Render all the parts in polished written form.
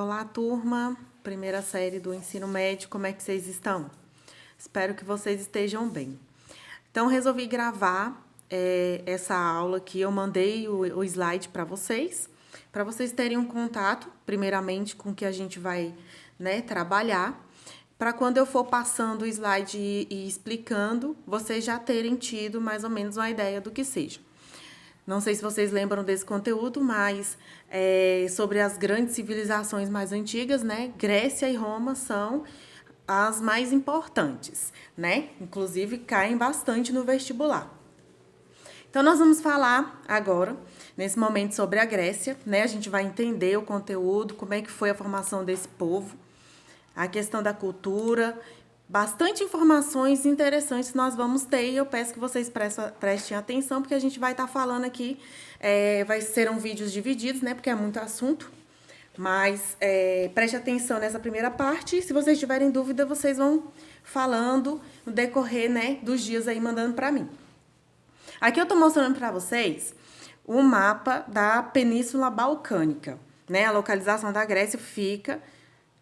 Olá, turma, primeira série do ensino médio, como é que vocês estão? Espero que vocês estejam bem. Então, resolvi gravar essa aula aqui, eu mandei o slide para vocês terem um contato, primeiramente, com o que a gente vai, trabalhar, para quando eu for passando o slide e explicando, vocês já terem tido mais ou menos uma ideia do que seja. Não sei se vocês lembram desse conteúdo, mas sobre as grandes civilizações mais antigas, né? Grécia e Roma são as mais importantes, né? Inclusive, caem bastante no vestibular. Então, nós vamos falar agora, nesse momento, sobre a Grécia, né? A gente vai entender o conteúdo, como é que foi a formação desse povo, a questão da cultura. Bastante informações interessantes nós vamos ter e eu peço que vocês prestem atenção, porque a gente vai estar falando aqui, serão vídeos divididos, né, porque é muito assunto, mas preste atenção nessa primeira parte, se vocês tiverem dúvida, vocês vão falando no decorrer, né, dos dias aí, mandando para mim. Aqui eu estou mostrando para vocês o mapa da Península Balcânica, né, a localização da Grécia fica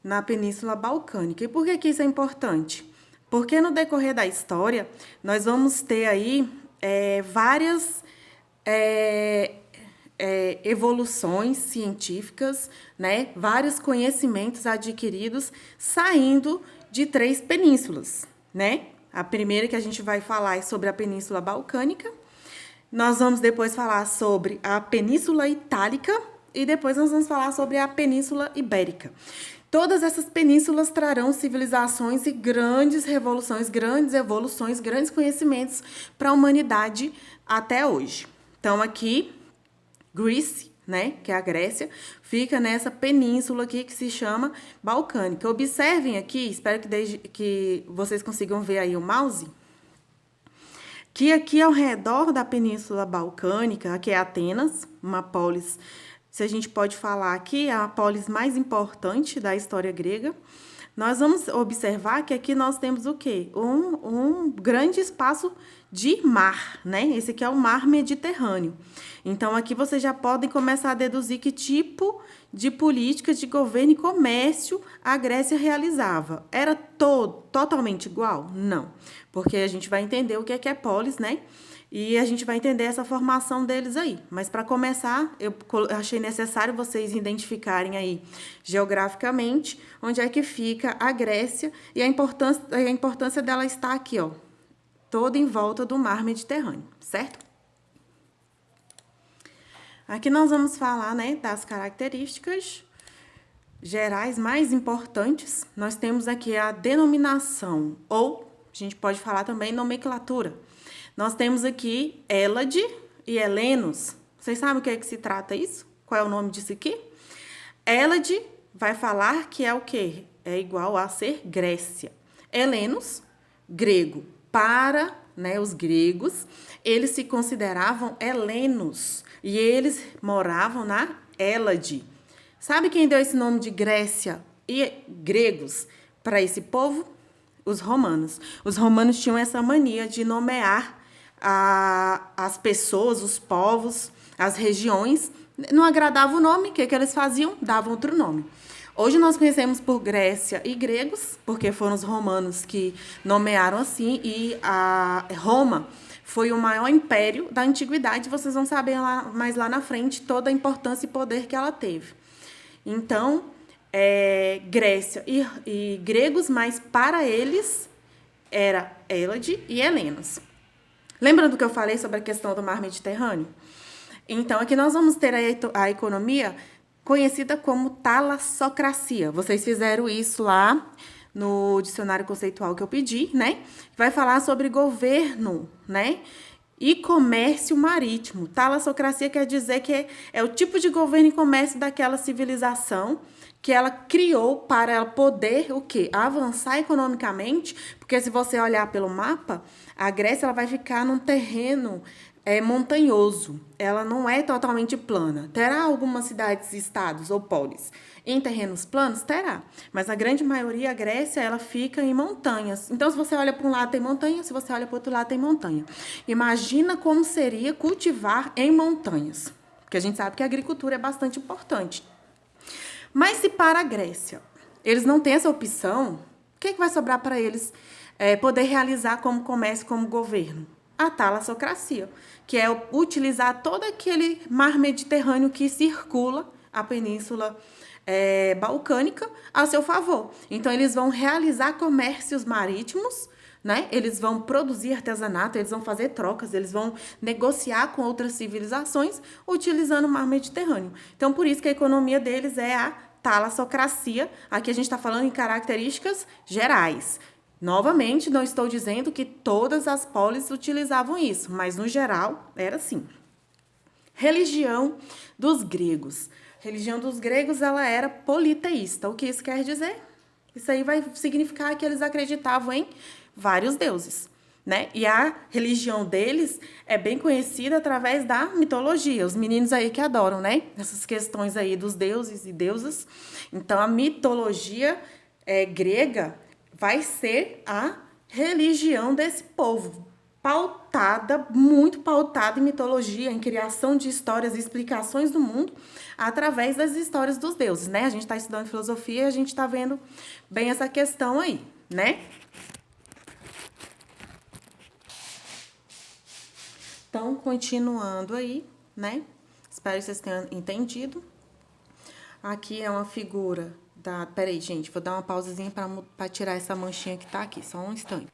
na Península Balcânica. E por que isso é importante? Porque no decorrer da história, nós vamos ter aí várias evoluções científicas, né? Vários conhecimentos adquiridos saindo de 3 penínsulas, né? A primeira que a gente vai falar é sobre a Península Balcânica, nós vamos depois falar sobre a Península Itálica e depois nós vamos falar sobre a Península Ibérica. Todas essas penínsulas trarão civilizações e grandes revoluções, grandes evoluções, grandes conhecimentos para a humanidade até hoje. Então, aqui, Greece, né, que é a Grécia, fica nessa península aqui que se chama Balcânica. Observem aqui, espero que vocês consigam ver aí o mouse, que aqui ao redor da Península Balcânica, aqui é Atenas, uma polis, se a gente pode falar aqui, é a polis mais importante da história grega. Nós vamos observar que aqui nós temos o quê? Um grande espaço de mar, né? Esse aqui é o mar Mediterrâneo. Então, aqui vocês já podem começar a deduzir que tipo de política de governo e comércio a Grécia realizava. Era totalmente igual? Não, porque a gente vai entender o que é polis, né? E a gente vai entender essa formação deles aí. Mas, para começar, eu achei necessário vocês identificarem aí, geograficamente, onde é que fica a Grécia e a importância dela estar aqui, ó, toda em volta do mar Mediterrâneo, certo? Aqui nós vamos falar, né, das características gerais mais importantes. Nós temos aqui a denominação, ou a gente pode falar também nomenclatura. Nós temos aqui Hélade e Helenos. Vocês sabem o que é que se trata isso? Qual é o nome disso aqui? Hélade vai falar que é o quê? É igual a ser Grécia. Helenos, grego. Para, né, os gregos, eles se consideravam helenos e eles moravam na Hélade. Sabe quem deu esse nome de Grécia e gregos para esse povo? Os romanos. Os romanos tinham essa mania de nomear as pessoas, os povos, as regiões. Não agradava o nome, o que eles faziam? Davam outro nome. Hoje nós conhecemos por Grécia e gregos, porque foram os romanos que nomearam assim, e a Roma foi o maior império da antiguidade. Vocês vão saber mais lá na frente toda a importância e poder que ela teve. Então, Grécia e gregos, mas para eles era Hélade e Helenos. Lembram do que eu falei sobre a questão do mar Mediterrâneo? Então, aqui nós vamos ter a economia conhecida como talassocracia. Vocês fizeram isso lá no dicionário conceitual que eu pedi, né? Vai falar sobre governo, né? E comércio marítimo. Talassocracia quer dizer que é o tipo de governo e comércio daquela civilização que ela criou para ela poder o quê? Avançar economicamente, porque se você olhar pelo mapa, a Grécia ela vai ficar num terreno montanhoso. Ela não é totalmente plana. Terá algumas cidades, estados ou polis em terrenos planos? Terá. Mas a grande maioria, a Grécia, ela fica em montanhas. Então, se você olha para um lado, tem montanha. Se você olha para o outro lado, tem montanha. Imagina como seria cultivar em montanhas. Porque a gente sabe que a agricultura é bastante importante. Mas se para a Grécia eles não têm essa opção, o que vai sobrar para eles poder realizar como comércio, como governo? A talassocracia, que é utilizar todo aquele mar Mediterrâneo que circula a península balcânica a seu favor. Então, eles vão realizar comércios marítimos, né? Eles vão produzir artesanato, eles vão fazer trocas, eles vão negociar com outras civilizações utilizando o mar Mediterrâneo. Então, por isso que a economia deles é a talassocracia. Aqui a gente está falando em características gerais. Novamente, não estou dizendo que todas as polis utilizavam isso, mas no geral era assim. Religião dos gregos. Religião dos gregos, ela era politeísta. O que isso quer dizer? Isso aí vai significar que eles acreditavam em vários deuses, né? E a religião deles é bem conhecida através da mitologia. Os meninos aí que adoram, né? Essas questões aí dos deuses e deusas. Então, a mitologia grega vai ser a religião desse povo, muito pautada em mitologia, em criação de histórias e explicações do mundo através das histórias dos deuses, né? A gente está estudando filosofia e a gente está vendo bem essa questão aí, né? Então, continuando aí, né? Espero que vocês tenham entendido. Aqui é uma figura da... Peraí, gente, vou dar uma pausazinha para tirar essa manchinha que tá aqui, só um instante.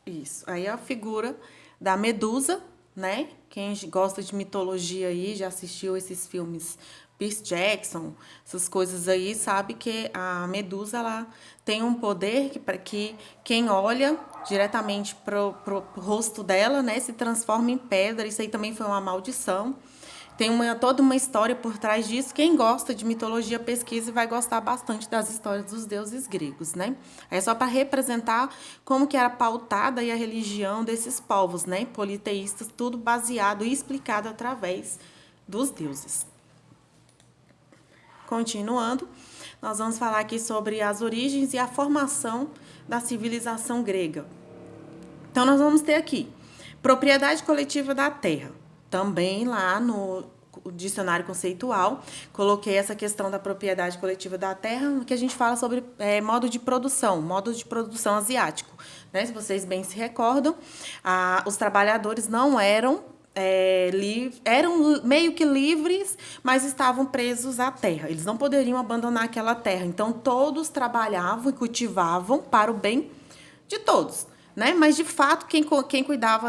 Isso, aí é a figura da Medusa, né? Quem gosta de mitologia aí, já assistiu esses filmes Percy Jackson, essas coisas aí, sabe que a Medusa, ela tem um poder que quem olha diretamente pro rosto dela, né, se transforma em pedra. Isso aí também foi uma maldição. Tem toda uma história por trás disso. Quem gosta de mitologia, pesquisa e vai gostar bastante das histórias dos deuses gregos, né? É só para representar como que era pautada aí a religião desses povos, né? Politeístas, tudo baseado e explicado através dos deuses. Continuando, nós vamos falar aqui sobre as origens e a formação da civilização grega. Então, nós vamos ter aqui propriedade coletiva da terra. Também lá no dicionário conceitual, coloquei essa questão da propriedade coletiva da terra, que a gente fala sobre modo de produção asiático. Né? Se vocês bem se recordam, os trabalhadores não eram eram meio que livres, mas estavam presos à terra. Eles não poderiam abandonar aquela terra. Então, todos trabalhavam e cultivavam para o bem de todos. Né? Mas, de fato, quem cuidava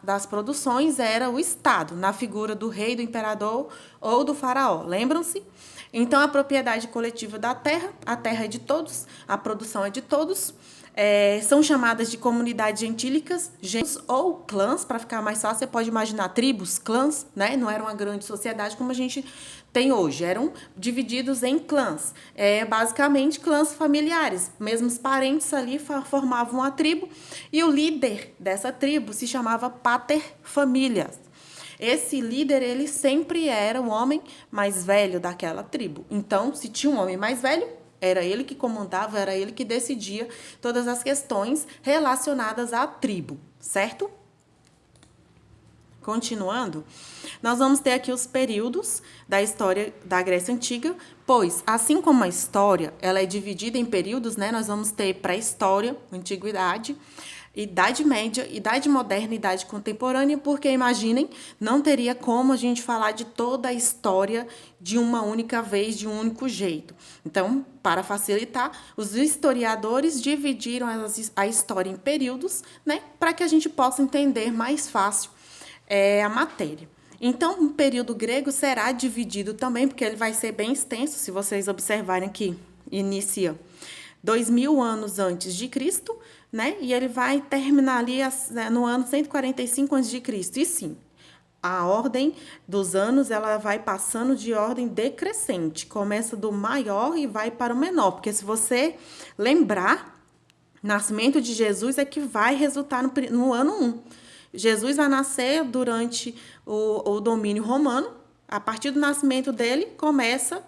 das produções era o Estado, na figura do rei, do imperador ou do faraó. Lembram-se? Então, a propriedade coletiva da terra, a terra é de todos, a produção é de todos. São chamadas de comunidades gentílicas, gentes ou clãs, para ficar mais fácil, você pode imaginar tribos, clãs, né? Não era uma grande sociedade como a gente tem hoje, eram divididos em clãs, basicamente clãs familiares, mesmo os parentes ali formavam uma tribo e o líder dessa tribo se chamava pater familias. Esse líder, ele sempre era o homem mais velho daquela tribo. Então, se tinha um homem mais velho, era ele que comandava, era ele que decidia todas as questões relacionadas à tribo, certo? Continuando, nós vamos ter aqui os períodos da história da Grécia Antiga, pois, assim como a história ela é dividida em períodos, né, nós vamos ter pré-história, antiguidade, Idade Média, Idade Moderna e Idade Contemporânea, porque, imaginem, não teria como a gente falar de toda a história de uma única vez, de um único jeito. Então, para facilitar, os historiadores dividiram a história em períodos, né, para que a gente possa entender mais fácil a matéria. Então, o período grego será dividido também, porque ele vai ser bem extenso, se vocês observarem aqui, inicia 2000 anos antes de Cristo, né? E ele vai terminar ali no ano 145 a.C. E sim, a ordem dos anos ela vai passando de ordem decrescente. Começa do maior e vai para o menor. Porque se você lembrar, nascimento de Jesus é que vai resultar no ano 1. Jesus vai nascer durante o domínio romano. A partir do nascimento dele, começa...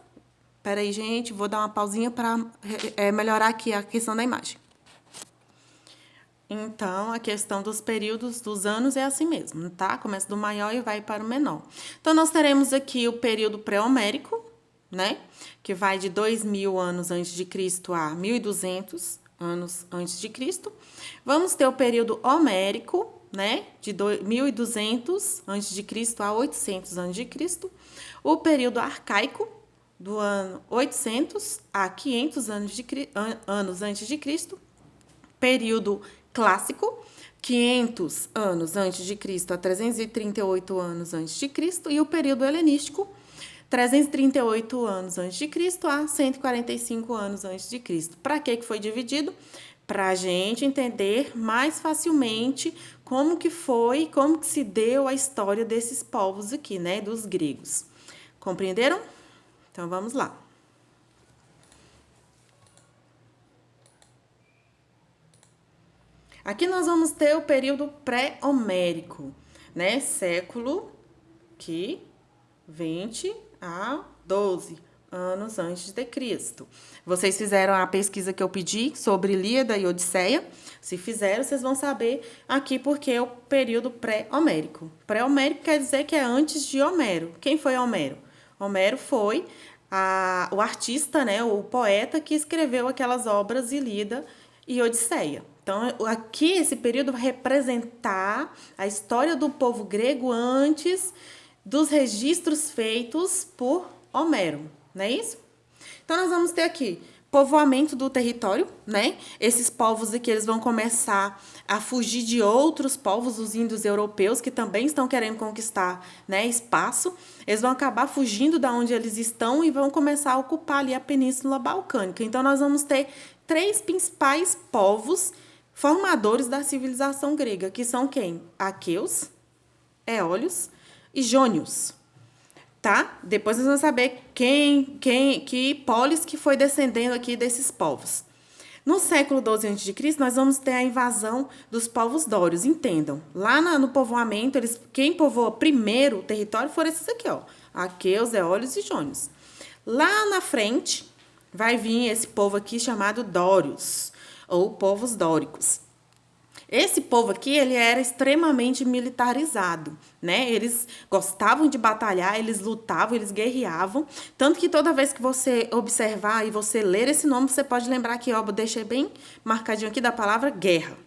Peraí, gente, vou dar uma pausinha para melhorar aqui a questão da imagem. Então, a questão dos períodos dos anos é assim mesmo, tá? Começa do maior e vai para o menor. Então, nós teremos aqui o período pré-homérico, né? Que vai de 2000 anos antes de Cristo a 1200 anos antes de Cristo. Vamos ter o período homérico, né? De 1200 antes de Cristo a 800 antes de Cristo. O período arcaico, do ano 800 a 500 anos antes de Cristo. Período clássico, 500 anos antes de Cristo a 338 anos antes de Cristo, e o período helenístico, 338 anos antes de Cristo a 145 anos antes de Cristo. Para que foi dividido? Para a gente entender mais facilmente como que foi, como que se deu a história desses povos aqui, né, dos gregos. Compreenderam? Então vamos lá. Aqui nós vamos ter o período pré-homérico, né? Século que 20 a 12 anos antes de Cristo. Vocês fizeram a pesquisa que eu pedi sobre Ilíada e Odisseia? Se fizeram, vocês vão saber aqui porque é o período pré-homérico. Pré-homérico quer dizer que é antes de Homero. Quem foi Homero? Homero foi o artista, né? O poeta que escreveu aquelas obras Ilíada e Odisseia. Então, aqui esse período vai representar a história do povo grego antes dos registros feitos por Homero, não é isso? Então, nós vamos ter aqui povoamento do território, né? Esses povos aqui, eles vão começar a fugir de outros povos, os índios europeus, que também estão querendo conquistar, né, espaço. Eles vão acabar fugindo da onde eles estão e vão começar a ocupar ali a Península Balcânica. Então, nós vamos ter 3 principais povos formadores da civilização grega, que são quem? Aqueus, Eólios e Jônios, tá? Depois nós vamos saber que polis que foi descendendo aqui desses povos. No século XII a.C., nós vamos ter a invasão dos povos dórios, entendam. Lá no povoamento, quem povoou primeiro o território foram esses aqui, ó, Aqueus, Eólios e Jônios. Lá na frente, vai vir esse povo aqui chamado dórios, ou povos dóricos. Esse povo aqui, ele era extremamente militarizado, né? Eles gostavam de batalhar, eles lutavam, eles guerreavam. Tanto que toda vez que você observar e você ler esse nome, você pode lembrar que, ó, eu deixei bem marcadinho aqui da palavra guerra.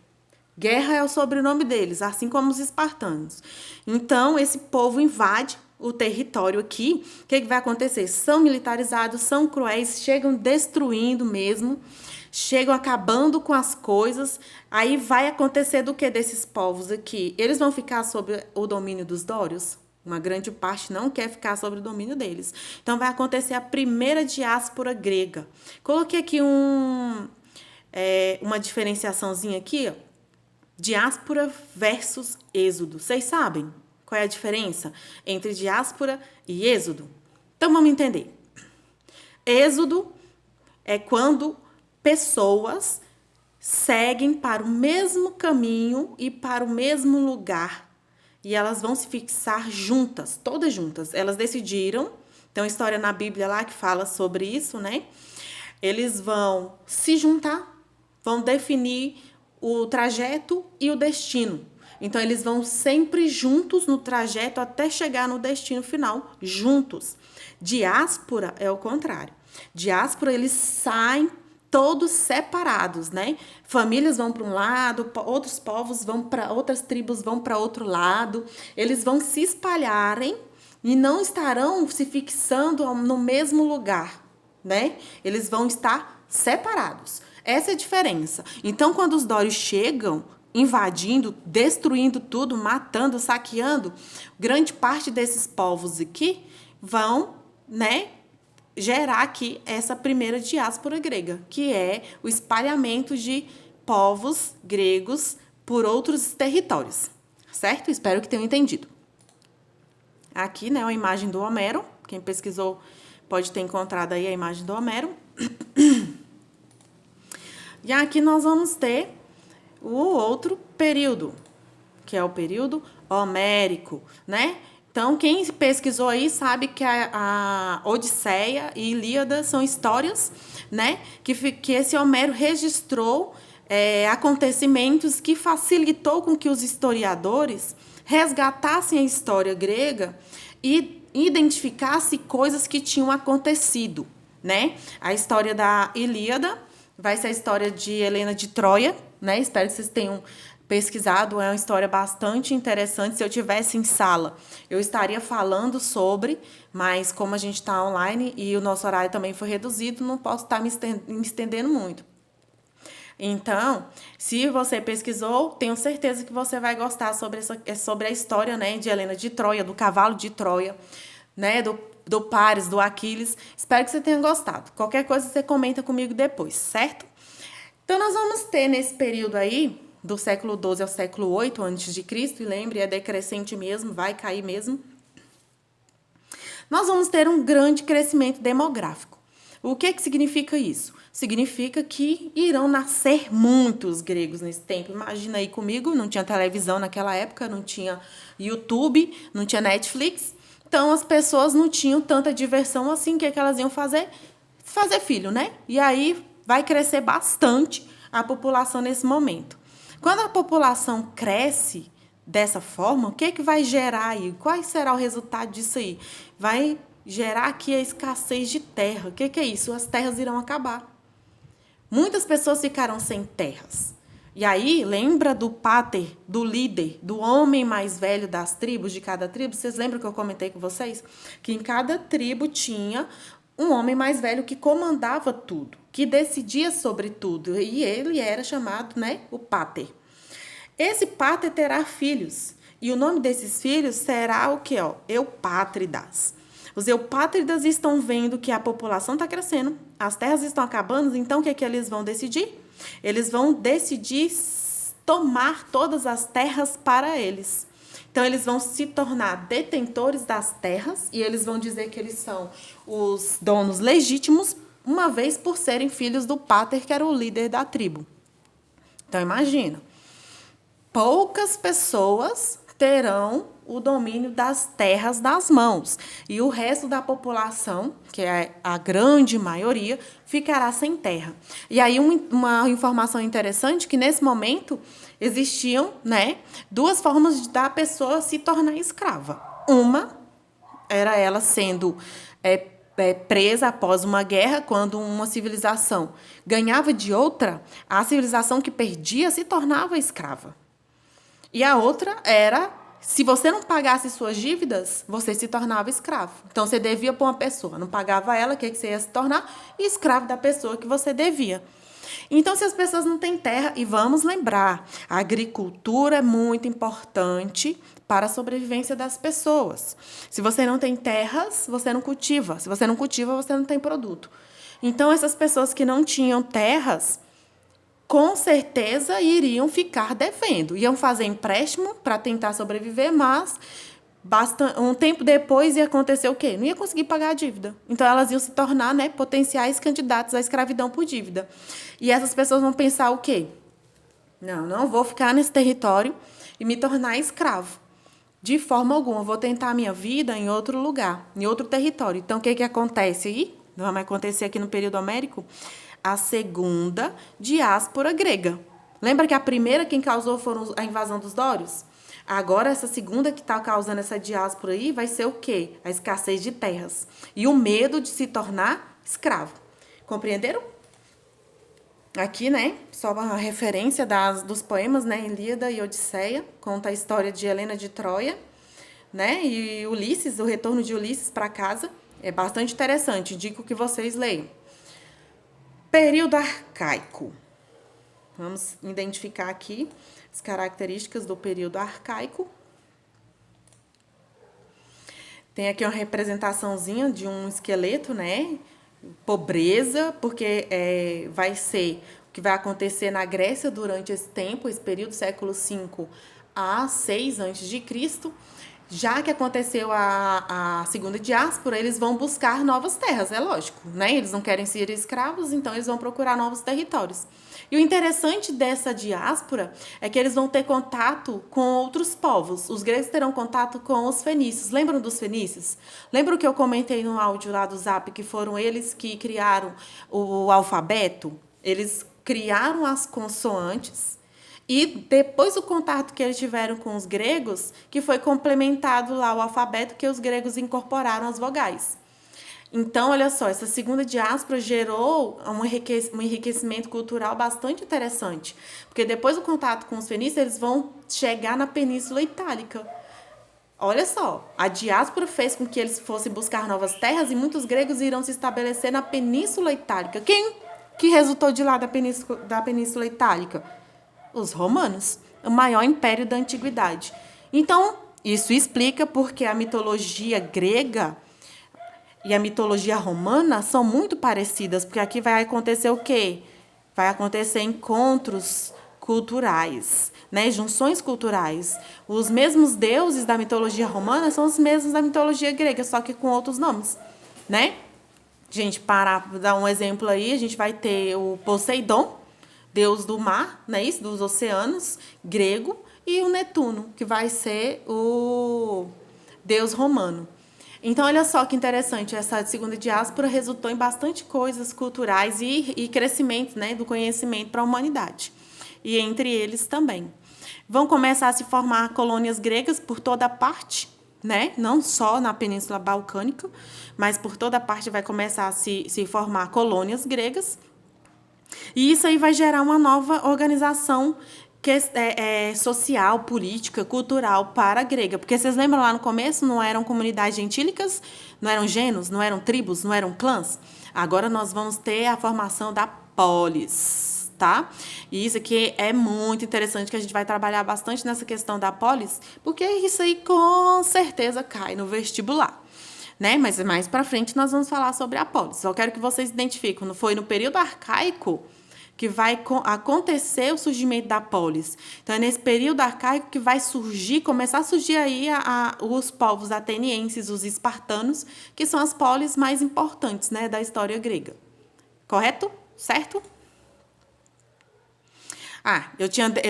Guerra é o sobrenome deles, assim como os espartanos. Então, esse povo invade o território aqui. O que vai acontecer? São militarizados, são cruéis, chegam destruindo mesmo, chegam acabando com as coisas. Aí vai acontecer do que desses povos aqui? Eles vão ficar sob o domínio dos dórios? Uma grande parte não quer ficar sob o domínio deles. Então, vai acontecer a primeira diáspora grega. Coloquei aqui uma diferenciaçãozinha aqui, ó. Diáspora versus êxodo. Vocês sabem qual é a diferença entre diáspora e êxodo? Então, vamos entender. Êxodo é quando pessoas seguem para o mesmo caminho e para o mesmo lugar. E elas vão se fixar juntas, todas juntas. Elas decidiram, tem uma história na Bíblia lá que fala sobre isso, né? Eles vão se juntar, vão definir o trajeto e o destino. Então, eles vão sempre juntos no trajeto até chegar no destino final, juntos. Diáspora é o contrário. Diáspora, eles saem todos separados, né? Famílias vão para um lado, outros povos vão para, outras tribos vão para outro lado. Eles vão se espalharem e não estarão se fixando no mesmo lugar, né? Eles vão estar separados. Essa é a diferença. Então, quando os dórios chegam, invadindo, destruindo tudo, matando, saqueando, grande parte desses povos aqui vão, né, gerar aqui essa primeira diáspora grega, que é o espalhamento de povos gregos por outros territórios. Certo? Espero que tenham entendido. Aqui, né, a imagem do Homero. Quem pesquisou pode ter encontrado aí a imagem do Homero. E aqui nós vamos ter o outro período, que é o período homérico, né? Então, quem pesquisou aí sabe que a Odisseia e Ilíada são histórias, né? Que esse Homero registrou acontecimentos que facilitou com que os historiadores resgatassem a história grega e identificasse coisas que tinham acontecido, né? A história da Ilíada vai ser a história de Helena de Troia, né? Espero que vocês tenham pesquisado, é uma história bastante interessante. Se eu tivesse em sala, eu estaria falando sobre, mas como a gente está online e o nosso horário também foi reduzido, não posso estar me estendendo muito. Então, se você pesquisou, tenho certeza que você vai gostar sobre a história, né, de Helena de Troia, do cavalo de Troia, né, do Paris, do Aquiles. Espero que você tenha gostado. Qualquer coisa você comenta comigo depois, certo? Então, nós vamos ter nesse período aí, do século XII ao século VIII a.C., e lembre, é decrescente mesmo, vai cair mesmo. Nós vamos ter um grande crescimento demográfico. O que significa isso? Significa que irão nascer muitos gregos nesse tempo. Imagina aí comigo, não tinha televisão naquela época, não tinha YouTube, não tinha Netflix. Então, as pessoas não tinham tanta diversão assim, o que elas iam fazer? Fazer filho, né? E aí vai crescer bastante a população nesse momento. Quando a população cresce dessa forma, o que vai gerar aí? Qual será o resultado disso aí? Vai gerar aqui a escassez de terra. O que é isso? As terras irão acabar. Muitas pessoas ficarão sem terras. E aí, lembra do pater, do líder, do homem mais velho das tribos, de cada tribo? Vocês lembram que eu comentei com vocês? Que em cada tribo tinha um homem mais velho que comandava tudo, que decidia sobre tudo. E ele era chamado, né, o pater. Esse pater terá filhos. E o nome desses filhos será o quê? Eupátridas. Os eupátridas estão vendo que a população está crescendo, as terras estão acabando, então o que eles vão decidir? Eles vão decidir tomar todas as terras para eles. Então, eles vão se tornar detentores das terras e eles vão dizer que eles são os donos legítimos, uma vez por serem filhos do pater, que era o líder da tribo. Então, imagina, poucas pessoas terão o domínio das terras nas mãos. E o resto da população, que é a grande maioria, ficará sem terra. E aí uma informação interessante, que nesse momento existiam, né, duas formas da pessoa se tornar escrava. Uma era ela sendo presa após uma guerra, quando uma civilização ganhava de outra, a civilização que perdia se tornava escrava. E a outra era, se você não pagasse suas dívidas, você se tornava escravo. Então, você devia para uma pessoa, não pagava ela, o que você ia se tornar? Escravo da pessoa que você devia. Então, se as pessoas não têm terra, e vamos lembrar, a agricultura é muito importante para a sobrevivência das pessoas. Se você não tem terras, você não cultiva. Se você não cultiva, você não tem produto. Então, essas pessoas que não tinham terras, com certeza iriam ficar devendo. Iam fazer empréstimo para tentar sobreviver, mas um tempo depois ia acontecer o quê? Não ia conseguir pagar a dívida. Então, elas iam se tornar, né, potenciais candidatos à escravidão por dívida. E essas pessoas vão pensar o quê? Não vou ficar nesse território e me tornar escravo. De forma alguma, vou tentar a minha vida em outro lugar, em outro território. Então, o que acontece aí? Vai acontecer aqui no período homérico? A segunda diáspora grega. Lembra que a primeira quem causou foram a invasão dos dórios? Agora, essa segunda que está causando essa diáspora aí vai ser o quê? A escassez de terras. E o medo de se tornar escravo. Compreenderam? Aqui, né, só uma referência dos poemas, né, Ilíada e Odisseia, conta a história de Helena de Troia, né, e Ulisses, o retorno de Ulisses para casa. É bastante interessante, indico que vocês leiam. Período arcaico. Vamos identificar aqui as características do período arcaico. Tem aqui uma representaçãozinha de um esqueleto, né? Pobreza, porque vai ser o que vai acontecer na Grécia durante esse tempo, esse período, século V a 6 a.C., já que aconteceu a segunda diáspora, eles vão buscar novas terras, é lógico, né? Eles não querem ser escravos, então eles vão procurar novos territórios. E o interessante dessa diáspora é que eles vão ter contato com outros povos. Os gregos terão contato com os fenícios. Lembram dos fenícios? Lembram que eu comentei no áudio lá do Zap que foram eles que criaram o alfabeto? Eles criaram as consoantes E depois do contato que eles tiveram com os gregos, que foi complementado lá o alfabeto, que os gregos incorporaram as vogais. Então, olha só, essa segunda diáspora gerou um enriquecimento cultural bastante interessante. Porque depois do contato com os fenícios, eles vão chegar na Península Itálica. Olha só, a diáspora fez com que eles fossem buscar novas terras e muitos gregos irão se estabelecer na Península Itálica. Quem que resultou de lá da Península Itálica? Os romanos, o maior império da antiguidade. Então, isso explica porque a mitologia grega e a mitologia romana são muito parecidas, porque aqui vai acontecer o quê? Vai acontecer encontros culturais, né? Junções culturais. Os mesmos deuses da mitologia romana são os mesmos da mitologia grega, só que com outros nomes, né? Gente, para dar um exemplo aí, a gente vai ter o Poseidon, deus do mar, né? Isso, dos oceanos, grego, e o Netuno, que vai ser o deus romano. Então, olha só que interessante, essa segunda diáspora resultou em bastante coisas culturais e crescimento, né, do conhecimento para a humanidade. E entre eles também. Vão começar a se formar colônias gregas por toda parte, né? Não só na Península Balcânica, mas por toda parte vai começar a se formar colônias gregas. E isso aí vai gerar uma nova organização que social, política, cultural para a grega. Porque vocês lembram lá no começo, não eram comunidades gentílicas, não eram gênos, não eram tribos, não eram clãs? Agora nós vamos ter a formação da polis, tá? E isso aqui é muito interessante, que a gente vai trabalhar bastante nessa questão da polis, porque isso aí com certeza cai no vestibular. Né? Mas mais para frente nós vamos falar sobre a polis. Só quero que vocês identifiquem, foi no período arcaico que vai acontecer o surgimento da polis. Então, é nesse período arcaico que vai começar a surgir aí os povos atenienses, os espartanos, que são as polis mais importantes, né, da história grega. Correto? Certo? Eu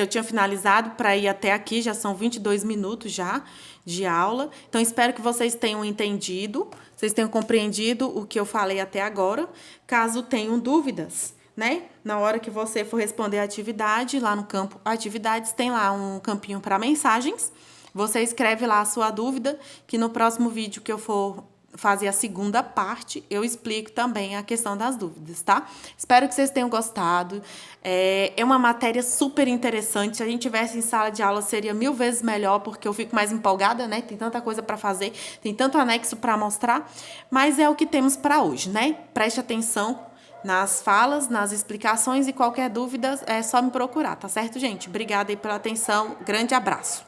tinha finalizado para ir até aqui, já são 22 minutos já de aula. Então, espero que vocês tenham entendido, vocês tenham compreendido o que eu falei até agora. Caso tenham dúvidas, né? Na hora que você for responder a atividade, lá no campo atividades, tem lá um campinho para mensagens. Você escreve lá a sua dúvida, que no próximo vídeo que eu for fazer a segunda parte, eu explico também a questão das dúvidas, tá? Espero que vocês tenham gostado. É uma matéria super interessante. Se a gente tivesse em sala de aula, seria 1000 vezes melhor, porque eu fico mais empolgada, né? Tem tanta coisa para fazer, tem tanto anexo para mostrar, mas é o que temos para hoje, né? Preste atenção nas falas, nas explicações, e qualquer dúvida é só me procurar, tá certo, gente? Obrigada aí pela atenção. Grande abraço.